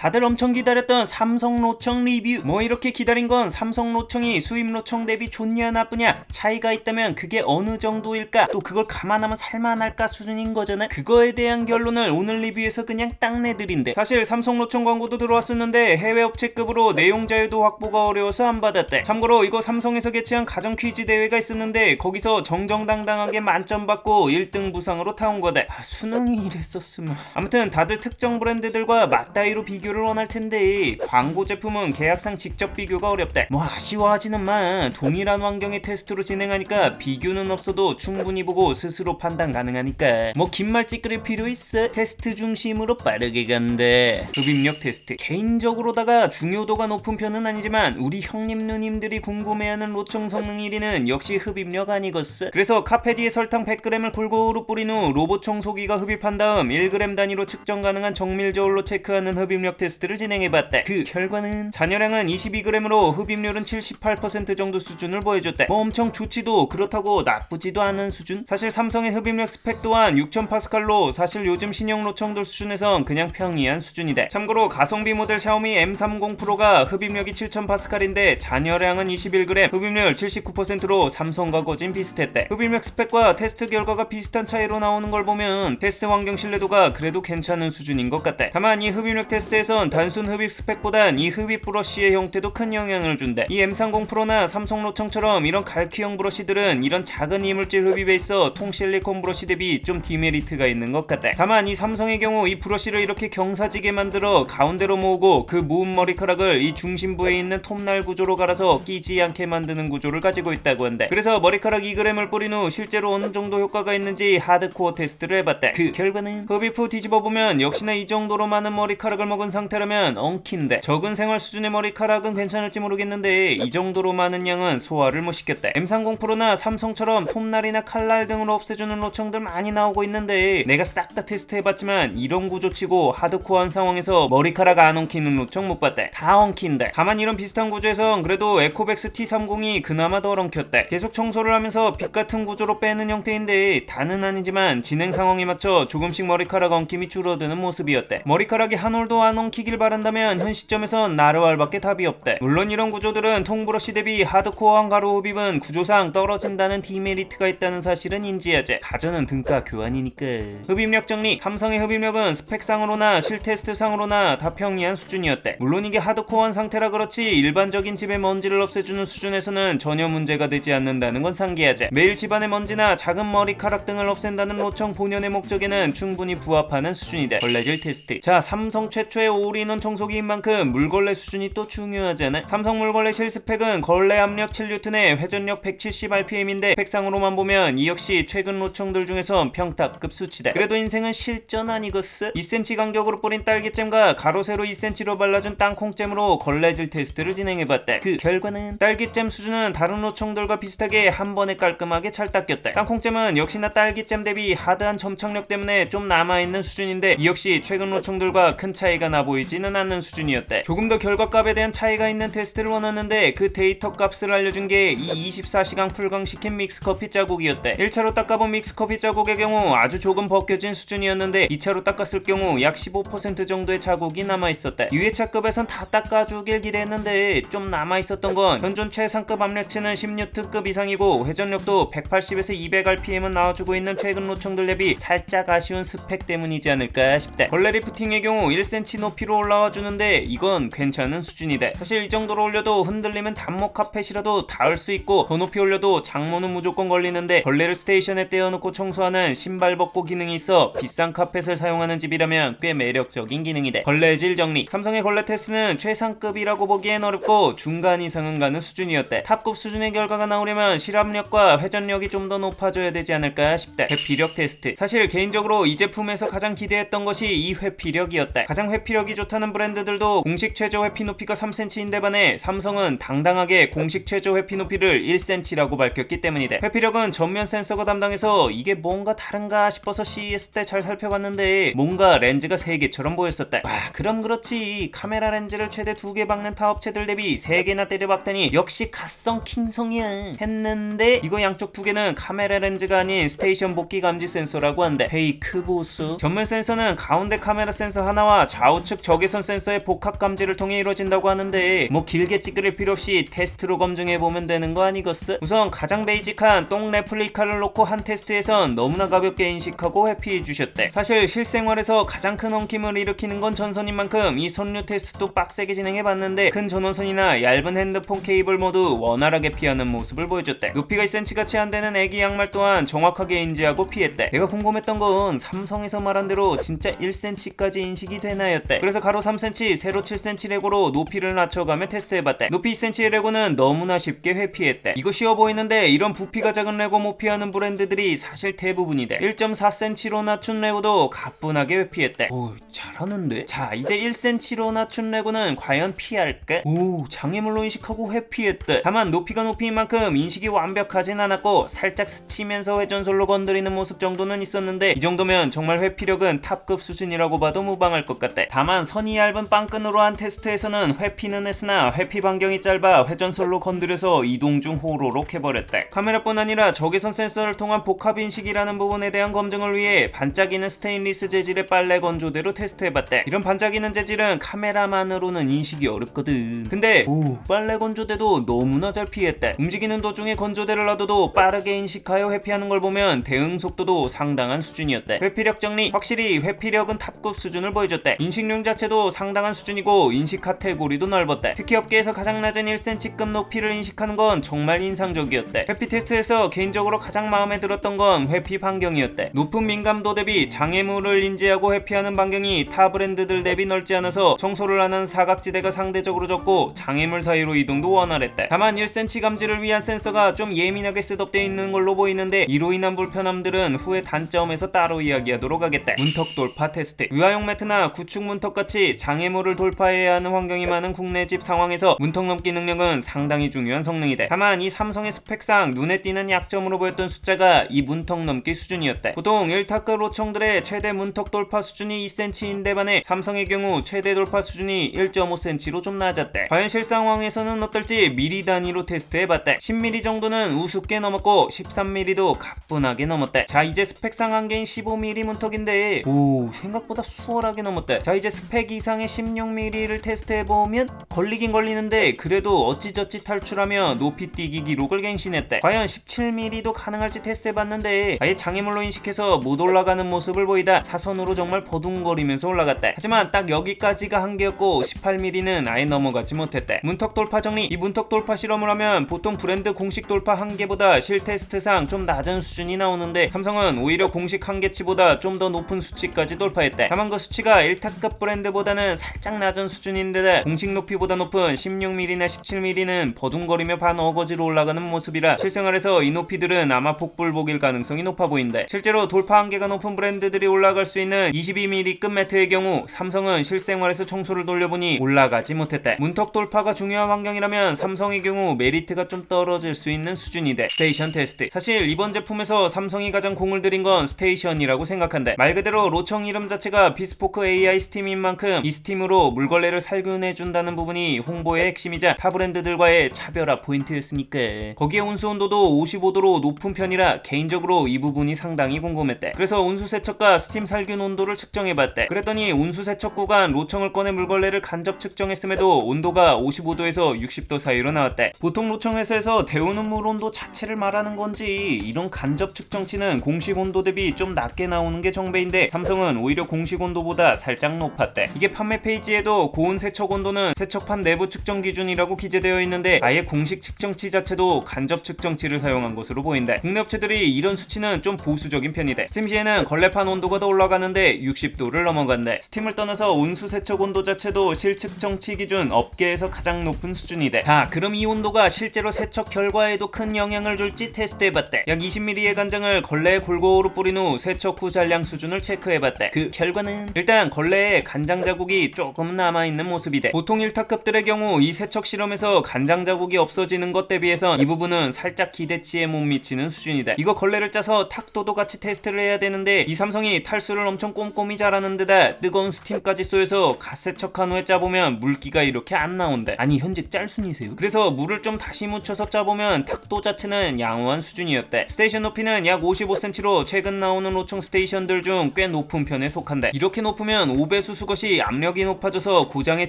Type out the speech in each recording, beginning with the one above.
다들 엄청 기다렸던 삼성 로청 리뷰. 뭐 이렇게 기다린 건 삼성 로청이 수입 로청 대비 좋냐 나쁘냐, 차이가 있다면 그게 어느 정도일까, 또 그걸 감안하면 살만할까 수준인 거잖아. 그거에 대한 결론을 오늘 리뷰에서 그냥 딱 내드린대. 사실 삼성 로청 광고도 들어왔었는데 해외 업체급으로 내용 자유도 확보가 어려워서 안 받았대. 참고로 이거 삼성에서 개최한 가정 퀴즈 대회가 있었는데 거기서 정정당당하게 만점 받고 1등 부상으로 타온 거대. 수능이 이랬었으면. 아무튼 다들 특정 브랜드들과 맞다이로 비교를 원할 텐데 광고 제품은 계약상 직접 비교가 어렵대. 뭐 아쉬워하지는 마. 동일한 환경의 테스트로 진행하니까 비교는 없어도 충분히 보고 스스로 판단 가능하니까. 뭐 긴 말 찌끄릴 필요 있어. 테스트 중심으로 빠르게 간대. 흡입력 테스트. 개인적으로다가 중요도가 높은 편은 아니지만 우리 형님 누님들이 궁금해하는 로청 성능 1위는 역시 흡입력 아니겠어. 그래서 카페디에 설탕 100g을 골고루 뿌린 후 로봇 청소기가 흡입한 다음 1g 단위로 측정 가능한 정밀 저울로 체크하는 흡입력 테스트를 진행해봤대. 그 결과는 잔여량은 22g으로 흡입률은 78% 정도 수준을 보여줬대. 뭐 엄청 좋지도 그렇다고 나쁘지도 않은 수준? 사실 삼성의 흡입력 스펙 또한 6000파스칼로 사실 요즘 신형 로청들 수준에선 그냥 평이한 수준이대. 참고로 가성비 모델 샤오미 M30 프로가 흡입력이 7000파스칼인데 잔여량은 21g, 흡입률 79%로 삼성과 거진 비슷했대. 흡입력 스펙과 테스트 결과가 비슷한 차이로 나오는 걸 보면 테스트 환경 신뢰도가 그래도 괜찮은 수준인 것 같대. 다만 이 흡입력 테스트에선 단순 흡입 스펙보단 이 흡입 브러쉬의 형태도 큰 영향을 준대. 이 M30 프로나 삼성 로청처럼 이런 갈퀴형 브러쉬들은 이런 작은 이물질 흡입에 있어 통 실리콘 브러쉬 대비 좀 디메리트가 있는 것 같대. 다만 이 삼성의 경우 이 브러쉬를 이렇게 경사지게 만들어 가운데로 모으고 그 모은 머리카락을 이 중심부에 있는 톱날 구조로 갈아서 끼지 않게 만드는 구조를 가지고 있다고 한대. 그래서 머리카락 2g을 뿌린 후 실제로 어느 정도 효과가 있는지 하드코어 테스트를 해봤대. 그 결과는 흡입 후 뒤집어보면 역시나 이 정도로 많은 머리카락을 먹은 상태라면 엉킨데, 적은 생활 수준의 머리카락은 괜찮을지 모르겠는데 이 정도로 많은 양은 소화를 못 시켰대. M30 프로나 삼성처럼 톱날이나 칼날 등으로 없애주는 로청들 많이 나오고 있는데 내가 싹 다 테스트 해봤지만 이런 구조치고 하드코어한 상황에서 머리카락 안 엉키는 로청 못 봤대. 다 엉킨데. 다만 이런 비슷한 구조에선 그래도 에코백스 T30이 그나마 덜 엉켰대. 계속 청소를 하면서 빛 같은 구조로 빼는 형태인데 다는 아니지만 진행 상황에 맞춰 조금씩 머리카락 엉킴이 줄어드는 모습이었대. 머리카락이 한 올도 안 엉키길 바란다면 현 시점에선 나르왈밖에 답이 없대. 물론 이런 구조들은 통브러쉬 대비 하드코어한 가루 흡입은 구조상 떨어진다는 디메리트가 있다는 사실은 인지하재. 가전은 등가 교환이니까. 흡입력 정리. 삼성의 흡입력은 스펙상으로나 실테스트상으로나 다 평이한 수준이었대. 물론 이게 하드코어한 상태라 그렇지 일반적인 집의 먼지를 없애주는 수준에서는 전혀 문제가 되지 않는다는 건 상기하재. 매일 집안의 먼지나 작은 머리카락 등을 없앤다는 로청 본연의 목적에는 충분히 부합하는 수준이대. 걸레질 테스트. 자, 삼성 최초의 올인원 청소기인 만큼 물걸레 수준이 또 중요하잖아. 삼성 물걸레 실스펙은 걸레 압력 7N에 회전력 170rpm인데 스펙상으로만 보면 이 역시 최근 로청들 중에선 평타급 수치다. 그래도 인생은 실전 아니겠어? 2cm 간격으로 뿌린 딸기잼과 가로 세로 2cm로 발라준 땅콩잼으로 걸레질 테스트를 진행해봤대. 그 결과는 딸기잼 수준은 다른 로청들과 비슷하게 한 번에 깔끔하게 잘 닦였대. 땅콩잼은 역시나 딸기잼 대비 하드한 점착력 때문에 좀 남아있는 수준인데 이 역시 최근 로청들과 큰 차이가 나 보이지는 않는 수준이었대. 조금 더 결과값에 대한 차이가 있는 테스트를 원하는데 그 데이터 값을 알려준 게 이 24시간 풀광시킨 믹스커피 자국이었대. 1차로 닦아본 믹스커피 자국의 경우 아주 조금 벗겨진 수준이었는데 2차로 닦았을 경우 약 15% 정도의 자국이 남아있었대. 2회차급에선 다 닦아주길 기대했는데 좀 남아있었던 건 현존 최상급 압력치는 10N급 이상이고 회전력도 180에서 200rpm은 나와주고 있는 최근 로청들 대비 살짝 아쉬운 스펙 때문이지 않을까 싶대. 걸레 리프팅의 경우 1cm 높이로 올라와 주는데 이건 괜찮은 수준이대. 사실 이 정도로 올려도 흔들리면 단목 카펫이라도 닿을 수 있고 더 높이 올려도 장문은 무조건 걸리는데 걸레를 스테이션에 떼어놓고 청소하는 신발 벗고 기능이 있어 비싼 카펫을 사용하는 집이라면 꽤 매력적인 기능이대. 걸레질 정리. 삼성의 걸레 테스트는 최상급이라고 보기엔 어렵고 중간 이상은 가는 수준이었대. 탑급 수준의 결과가 나오려면 실압력과 회전력이 좀 더 높아져야 되지 않을까 싶대. 회피력 테스트. 사실 개인적으로 이 제품에서 가장 기대했던 것이 이 회피력이었대. 가장 회피력이 좋다는 브랜드들도 공식 최저 회피 높이가 3cm인데 반해 삼성은 당당하게 공식 최저 회피 높이를 1cm라고 밝혔기 때문이대. 회피력은 전면 센서가 담당해서 이게 뭔가 다른가 싶어서 CES 때 잘 살펴봤는데 뭔가 렌즈가 3개처럼 보였었대. 와, 그럼 그렇지. 카메라 렌즈를 최대 2개 박는 타 업체들 대비 3개나 때려박더니 역시 갓성 킹성이야 했는데 이거 양쪽 2개는 카메라 렌즈가 아닌 스테이션 복귀 감지 센서라고 한대. 페이크 보수. 전면 센서는 가운데 카메라 센서 하나와 좌우 우측 적외선 센서의 복합 감지를 통해 이루어진다고 하는데 뭐 길게 찌그릴 필요 없이 테스트로 검증해보면 되는 거 아니겠어? 우선 가장 베이직한 똥 레플리카를 놓고 한 테스트에선 너무나 가볍게 인식하고 회피해주셨대. 사실 실생활에서 가장 큰 엉킴을 일으키는 건 전선인 만큼 이 선류 테스트도 빡세게 진행해봤는데 큰 전원선이나 얇은 핸드폰 케이블 모두 원활하게 피하는 모습을 보여줬대. 높이가 2cm같이 안되는 애기 양말 또한 정확하게 인지하고 피했대. 내가 궁금했던 건 삼성에서 말한 대로 진짜 1cm까지 인식이 되나였대. 그래서 가로 3cm, 세로 7cm 레고로 높이를 낮춰가며 테스트해봤대. 높이 2cm 레고는 너무나 쉽게 회피했대. 이거 쉬워 보이는데 이런 부피가 작은 레고 못 피하는 브랜드들이 사실 대부분이대. 1.4cm로 낮춘 레고도 가뿐하게 회피했대. 오, 잘하는데? 자, 이제 1cm로 낮춘 레고는 과연 피할까? 오, 장애물로 인식하고 회피했대. 다만 높이가 높이인 만큼 인식이 완벽하진 않았고 살짝 스치면서 회전솔로 건드리는 모습 정도는 있었는데 이 정도면 정말 회피력은 탑급 수준이라고 봐도 무방할 것 같대. 다만 선이 얇은 빵끈으로 한 테스트에서는 회피는 했으나 회피 반경이 짧아 회전솔로 건드려서 이동 중 호로록 해버렸대. 카메라뿐 아니라 적외선 센서를 통한 복합 인식이라는 부분에 대한 검증을 위해 반짝이는 스테인리스 재질의 빨래 건조대로 테스트해봤대. 이런 반짝이는 재질은 카메라만으로는 인식이 어렵거든. 근데 빨래 건조대도 너무나 잘 피했대. 움직이는 도중에 건조대를 놔둬도 빠르게 인식하여 회피하는 걸 보면 대응 속도도 상당한 수준이었대. 회피력 정리, 확실히 회피력은 탑급 수준을 보여줬대. 인식률 자체도 상당한 수준이고 인식 카테고리도 넓었대. 특히 업계에서 가장 낮은 1cm급 높이를 인식하는 건 정말 인상적이었대. 회피 테스트에서 개인적으로 가장 마음에 들었던 건 회피 반경이었대. 높은 민감도 대비 장애물을 인지하고 회피하는 반경이 타 브랜드들 대비 넓지 않아서 청소를 하는 사각지대가 상대적으로 적고 장애물 사이로 이동도 원활했대. 다만 1cm 감지를 위한 센서가 좀 예민하게 셋업되어 있는 걸로 보이는데 이로 인한 불편함들은 후에 단점에서 따로 이야기하도록 하겠대. 문턱 돌파 테스트. 의아용 매트나 구축 문턱같이 장애물을 돌파해야 하는 환경이 많은 국내 집 상황에서 문턱 넘기 능력은 상당히 중요한 성능이대. 다만 이 삼성의 스펙상 눈에 띄는 약점으로 보였던 숫자가 이 문턱 넘기 수준이었대. 보통 1타급 로청들의 최대 문턱 돌파 수준이 2cm인데 반해 삼성의 경우 최대 돌파 수준이 1.5cm로 좀 낮았대. 과연 실상황에서는 어떨지 미리 단위로 테스트해봤대. 10mm 정도는 우습게 넘었고 13mm도 가뿐하게 넘었대. 자, 이제 스펙상 한계인 15mm 문턱인데 오, 생각보다 수월하게 넘었대. 자, 이제 스펙 이상의 16mm를 테스트해보면 걸리긴 걸리는데 그래도 어찌저찌 탈출하며 높이 뛰기 기록을 갱신했대. 과연 17mm도 가능할지 테스트해봤는데 아예 장애물로 인식해서 못 올라가는 모습을 보이다 사선으로 정말 버둥거리면서 올라갔대. 하지만 딱 여기까지가 한계였고 18mm는 아예 넘어가지 못했대. 문턱 돌파 정리. 이 문턱 돌파 실험을 하면 보통 브랜드 공식 돌파 한계보다 실 테스트상 좀 낮은 수준이 나오는데 삼성은 오히려 공식 한계치보다 좀 더 높은 수치까지 돌파했대. 다만 그 수치가 1타급 브랜드보다는 살짝 낮은 수준인데 공식 높이보다 높은 16mm나 17mm는 버둥거리며 반어거지로 올라가는 모습이라 실생활에서 이 높이들은 아마 복불복일 가능성이 높아 보인대. 실제로 돌파 한계가 높은 브랜드들이 올라갈 수 있는 22mm급 매트의 경우 삼성은 실생활에서 청소를 돌려보니 올라가지 못했대. 문턱 돌파가 중요한 환경이라면 삼성의 경우 메리트가 좀 떨어질 수 있는 수준이대. 스테이션 테스트. 사실 이번 제품에서 삼성이 가장 공을 들인 건 스테이션이라고 생각한대. 말 그대로 로청 이름 자체가 비스포크 AI 스팀인 만큼 이 스팀으로 물걸레를 살균해준다는 부분이 홍보의 핵심이자 타 브랜드들과의 차별화 포인트였으니까. 거기에 온수 온도도 55도로 높은 편이라 개인적으로 이 부분이 상당히 궁금했대. 그래서 온수 세척과 스팀 살균 온도를 측정해봤대. 그랬더니 온수 세척 구간 로청을 꺼내 물걸레를 간접 측정했음에도 온도가 55도에서 60도 사이로 나왔대. 보통 로청 회사에서 데우는 물 온도 자체를 말하는 건지 이런 간접 측정치는 공식 온도 대비 좀 낮게 나오는 게 정배인데 삼성은 오히려 공식 온도보다 살짝 높았대. 이게 판매 페이지에도 고온 세척 온도는 세척판 내부 측정 기준이라고 기재되어 있는데 아예 공식 측정치 자체도 간접 측정치를 사용한 것으로 보인대. 국내 업체들이 이런 수치는 좀 보수적인 편이대. 스팀 시에는 걸레판 온도가 더 올라가는데 60도를 넘어간대. 스팀을 떠나서 온수 세척 온도 자체도 실측정치 기준 업계에서 가장 높은 수준이대. 자, 그럼 이 온도가 실제로 세척 결과에도 큰 영향을 줄지 테스트해봤대. 약 20mm의 간장을 걸레에 골고루 뿌린 후 세척 후 잔량 수준을 체크해봤대. 그 결과는 일단 걸레에 간장 자국이 조금 남아있는 모습이대. 보통 1타급들의 경우 이 세척 실험에서 간장 자국이 없어지는 것 대비해선 이 부분은 살짝 기대치에 못 미치는 수준이다. 이거 걸레를 짜서 탁도도 같이 테스트를 해야 되는데 이 삼성이 탈수를 엄청 꼼꼼히 잘하는 데다 뜨거운 스팀까지 쏘여서 갓세척한 후에 짜보면 물기가 이렇게 안 나온대. 아니 현직 짤순이세요? 그래서 물을 좀 다시 묻혀서 짜보면 탁도 자체는 양호한 수준이었대. 스테이션 높이는 약 55cm로 최근 나오는 로청 스테이션들 중 꽤 높은 편에 속한대. 이렇게 높으면 5배수 수것이 압력이 높아져서 고장에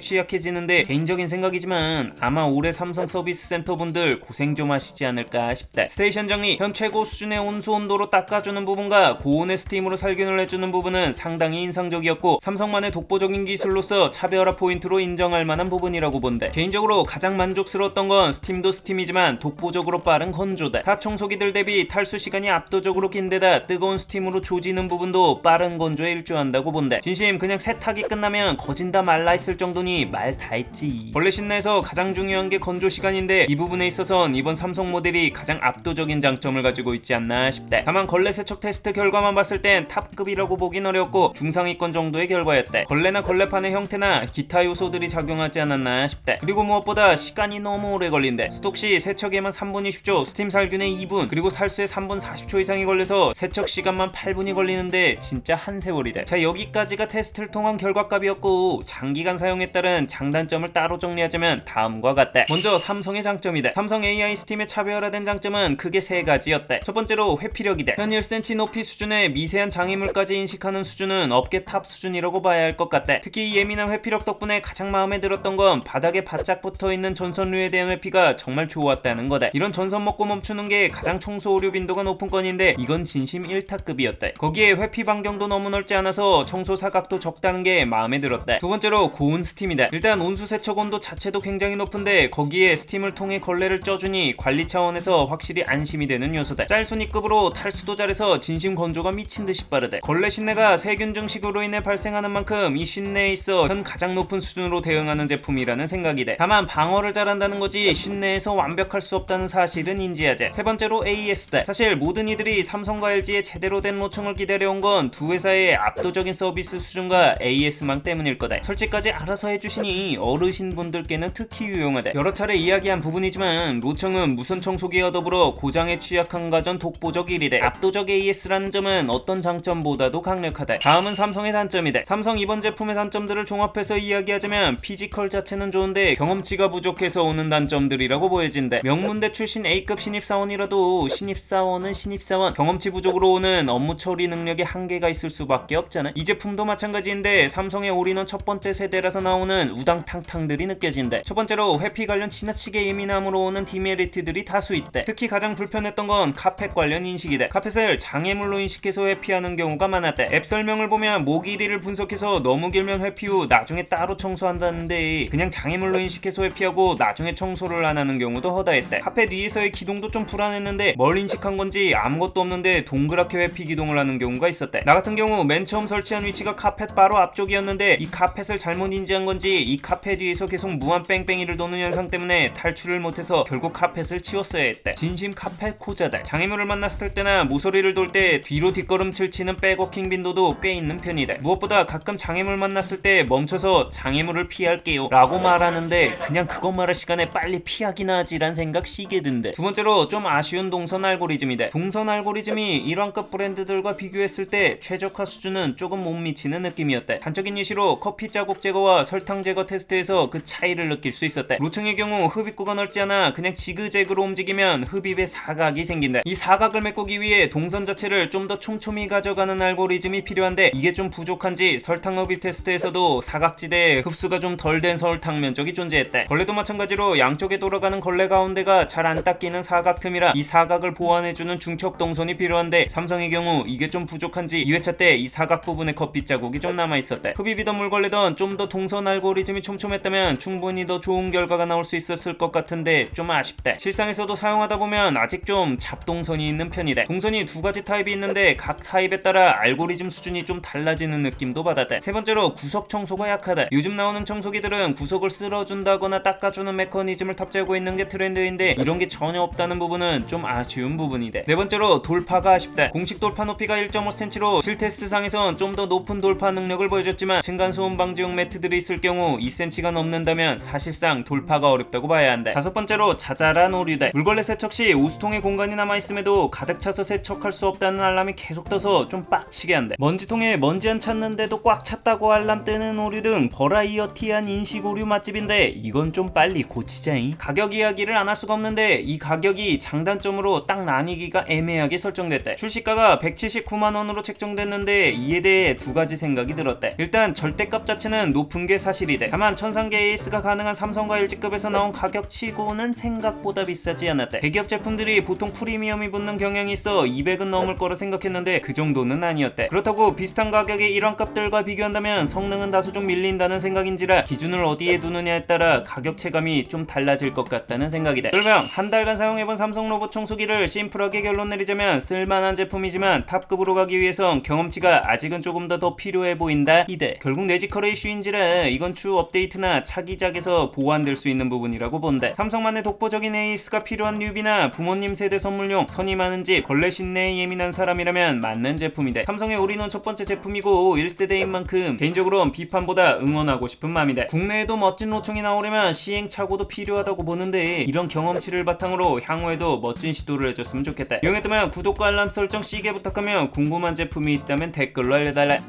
취약해지는데, 개인적인 생각이지만 아마 올해 삼성 서비스 센터 분들 고생 좀 하시지 않을까 싶다. 스테이션 정리, 현 최고 수준의 온수 온도로 닦아주는 부분과 고온의 스팀으로 살균을 해주는 부분은 상당히 인상적이었고, 삼성만의 독보적인 기술로서 차별화 포인트로 인정할 만한 부분이라고 본대. 개인적으로 가장 만족스러웠던 건 스팀도 스팀이지만 독보적으로 빠른 건조다. 타 청소기들 대비 탈수 시간이 압도적으로 긴데다 뜨거운 스팀으로 조지는 부분도 빠른 건조에 일조한다고 본대. 진심 그냥 세탁이 끝나면 거진다 말라 있을 정도니 말 다 했지. 원래 실내에서 가장 중요한 게 건조 시간인데, 이 부분에 있어선 이번 삼성 모델이 가장 압도적인 장점을 가지고 있지 않나 싶다. 다만 걸레 세척 테스트 결과만 봤을 땐 탑급이라고 보긴 어렵고 중상위권 정도의 결과였다. 걸레나 걸레판의 형태나 기타 요소들이 작용하지 않았나 싶다. 그리고 무엇보다 시간이 너무 오래 걸린대. 수독 시 세척에만 3분 20초, 스팀 살균에 2분, 그리고 탈수에 3분 40초 이상이 걸려서 세척 시간만 8분이 걸리는데 진짜 한 세월이다. 자, 여기까지가 테스트를 통한 결과값이었고, 장기간 사용에 따른 장단점을 따로 정리하자면 다음과 같다. 먼저 삼성의 장점이다. 삼성 AI 스팀의 차별화된 장점은 크게 세 가지였다. 첫 번째로 회피력이다. 현 1cm 높이 수준의 미세한 장애물까지 인식하는 수준은 업계 탑 수준이라고 봐야 할 것 같다. 특히 이 예민한 회피력 덕분에 가장 마음에 들었던 건 바닥에 바짝 붙어있는 전선류에 대한 회피가 정말 좋았다는 거다. 이런 전선 먹고 멈추는 게 가장 청소 오류 빈도가 높은 건인데, 이건 진심 1타급이었다. 거기에 회피 반경도 너무 넓지 않아서 청소 사각도 적다는 게 마음에 들었다. 두 번째로 고온 스팀이다. 일단 온수 세척 온도 자체도 굉장히 높은데 거기에 스팀을 통해 걸레를 쪄주니 관리 차원에서 확실히 안심이 되는 요소다. 짤순위급으로 탈수도 잘해서 진심 건조가 미친듯이 빠르다. 걸레 신내가 세균 증식으로 인해 발생하는 만큼 이 신내에 있어 현 가장 높은 수준으로 대응하는 제품이라는 생각이 돼. 다만 방어를 잘한다는 거지 신내에서 완벽할 수 없다는 사실은 인지하자. 세 번째로 AS다. 사실 모든 이들이 삼성과 LG의 제대로 된 노청을 기다려온 건 두 회사의 압도적인 서비스 수준과 AS망 때문일 거다. 설치까지 알아서 해주시니 어르신분들께는 특히 유용하다. 여러 차례 이야기한 부분이지만 로청은 무선 청소기와 더불어 고장에 취약한 가전 독보적 1위다. 압도적 AS라는 점은 어떤 장점보다도 강력하다. 다음은 삼성의 단점이다. 삼성 이번 제품의 단점들을 종합해서 이야기하자면 피지컬 자체는 좋은데 경험치가 부족해서 오는 단점들이라고 보여진다. 명문대 출신 A급 신입사원이라도 신입사원은 신입사원, 경험치 부족으로 오는 업무 처리 능력에 한계가 있을 수밖에 없잖아. 이 제품도 마찬가지인데 삼성의 올인원 첫 번째 세대라서 나오는 우당탕탕들이 느껴진다. 첫 번째로 회피 관련 지나치게 예민함으로 오는 디메리트들이 다수 있대. 특히 가장 불편했던 건 카펫 관련 인식이다. 카펫을 장애물로 인식해서 회피하는 경우가 많았대. 앱 설명을 보면 목 길이를 분석해서 너무 길면 회피 후 나중에 따로 청소한다는데, 그냥 장애물로 인식해서 회피하고 나중에 청소를 안 하는 경우도 허다했대. 카펫 위에서의 기동도 좀 불안했는데 뭘 인식한 건지 아무것도 없는데 동그랗게 회피 기동을 하는 경우가 있었대. 나 같은 경우 맨 처음 설치한 위치가 카펫 바로 앞쪽이었는데 이 카펫을 잘못 인지한 건지 이 카펫 위에서 계속 무한 뺑뺑이를 도는 현상 때문에 탈출을 못해서 결국 카펫을 치웠어야 했대. 진심 카펫 코자다. 장애물을 만났을 때나 모서리를 돌 때 뒤로 뒷걸음질 치는 백워킹 빈도도 꽤 있는 편이다. 무엇보다 가끔 장애물 만났을 때 멈춰서 장애물을 피할게요 라고 말하는데, 그냥 그것 말할 시간에 빨리 피하기나 하지란 생각 시게 든대. 두 번째로 좀 아쉬운 동선 알고리즘이다. 동선 알고리즘이 일환급 브랜드들과 비교했을 때 최적화 수준은 조금 못 미치는 느낌이었다. 단적인 예시로 커피 자국 제거와 설탕 제거 테스트에서 그 차이를 느낄 수 있었다. 로청의 경우 흡입구가 넓지 않아 그냥 지그재그로 움직이면 흡입에 사각이 생긴다. 이 사각을 메꾸기 위해 동선 자체를 좀 더 촘촘히 가져가는 알고리즘이 필요한데, 이게 좀 부족한지 설탕 흡입 테스트에서도 사각지대에 흡수가 좀 덜 된 설탕 면적이 존재했다. 걸레도 마찬가지로 양쪽에 돌아가는 걸레 가운데가 잘 안 닦이는 사각 틈이라 이 사각을 보완해주는 중첩 동선이 필요한데, 삼성의 경우 이게 좀 부족한지 2회차 때 이 사각 부분에 커피 자국이 좀 남아있었다. 흡입이던 물걸레던 좀 더 동선 알고리즘이 촘촘했다면 충분히 더 좋은 결과가 나올 수 있었을 것 같은데 좀 아쉽다. 실상에서도 사용하다 보면 아직 좀 잡동선이 있는 편이다. 동선이 두 가지 타입이 있는데 각 타입에 따라 알고리즘 수준이 좀 달라지는 느낌도 받았다. 세 번째로 구석 청소가 약하다. 요즘 나오는 청소기들은 구석을 쓸어준다거나 닦아주는 메커니즘을 탑재하고 있는 게 트렌드인데 이런 게 전혀 없다는 부분은 좀 아쉬운 부분이다. 네 번째로 돌파가 아쉽다. 공식 돌파 높이가 1.5cm로 실테스트상에선 좀 더 높은 돌파 능력을 보여줬지만 층간소음 방지용 매트들이 있을 경우 2cm가 넘는다면 사실상 돌파가 어렵다고 봐야 한다. 다섯 번째로 자잘한 오류다. 물걸레 세척 시 우수통에 공간이 남아있음에도 가득 차서 세척할 수 없다는 알람이 계속 떠서 좀 빡치게 한다. 먼지통에 먼지 안 찼는데도 꽉 찼다고 알람 뜨는 오류 등 버라이어티한 인식 오류 맛집인데 이건 좀 빨리 고치자잉. 가격 이야기를 안 할 수가 없는데 이 가격이 장단점으로 딱 나뉘기가 애매하게 설정됐다. 출시가가 179만원으로 책정됐는데 이에 대해 두 가지 생각이 들었다. 일단 절대값 자체는 높은 게 사실이대. 다만 천상계 에이스가 가능한 삼성과 LG급에서 나온 가격치고는 생각보다 비싸지 않았대. 대기업 제품들이 보통 프리미엄이 붙는 경향이 있어 200은 넘을 거라 생각했는데 그 정도는 아니었대. 그렇다고 비슷한 가격의 일환값들과 비교한다면 성능은 다소 좀 밀린다는 생각인지라 기준을 어디에 두느냐에 따라 가격 체감이 좀 달라질 것 같다는 생각이다. 설명: 한 달간 사용해본 삼성 로봇 청소기를 심플하게 결론 내리자면 쓸만한 제품이지만 탑급으로 가기 위해선 경험치가 아직은 조금 더 필요해 보인다 이대. 결국 내지컬 이슈인지라 이건 추후 업데이트나 차기작에서 보완될 수 있는 부분이라고 본다. 삼성만의 독보적인 에이스가 필요한 뉴비나 부모님 세대 선물용, 선이 많은 집, 벌레 신내에 예민한 사람이라면 맞는 제품이다. 삼성의 올인원 첫 번째 제품이고 1세대인 만큼 개인적으로는 비판보다 응원하고 싶은 마음이다. 국내에도 멋진 로청이 나오려면 시행착오도 필요하다고 보는데 이런 경험치를 바탕으로 향후에도 멋진 시도를 해줬으면 좋겠다. 이용했다면 구독과 알람 설정 시게 부탁하며 궁금한 제품이 있다면 댓글로 알려달라.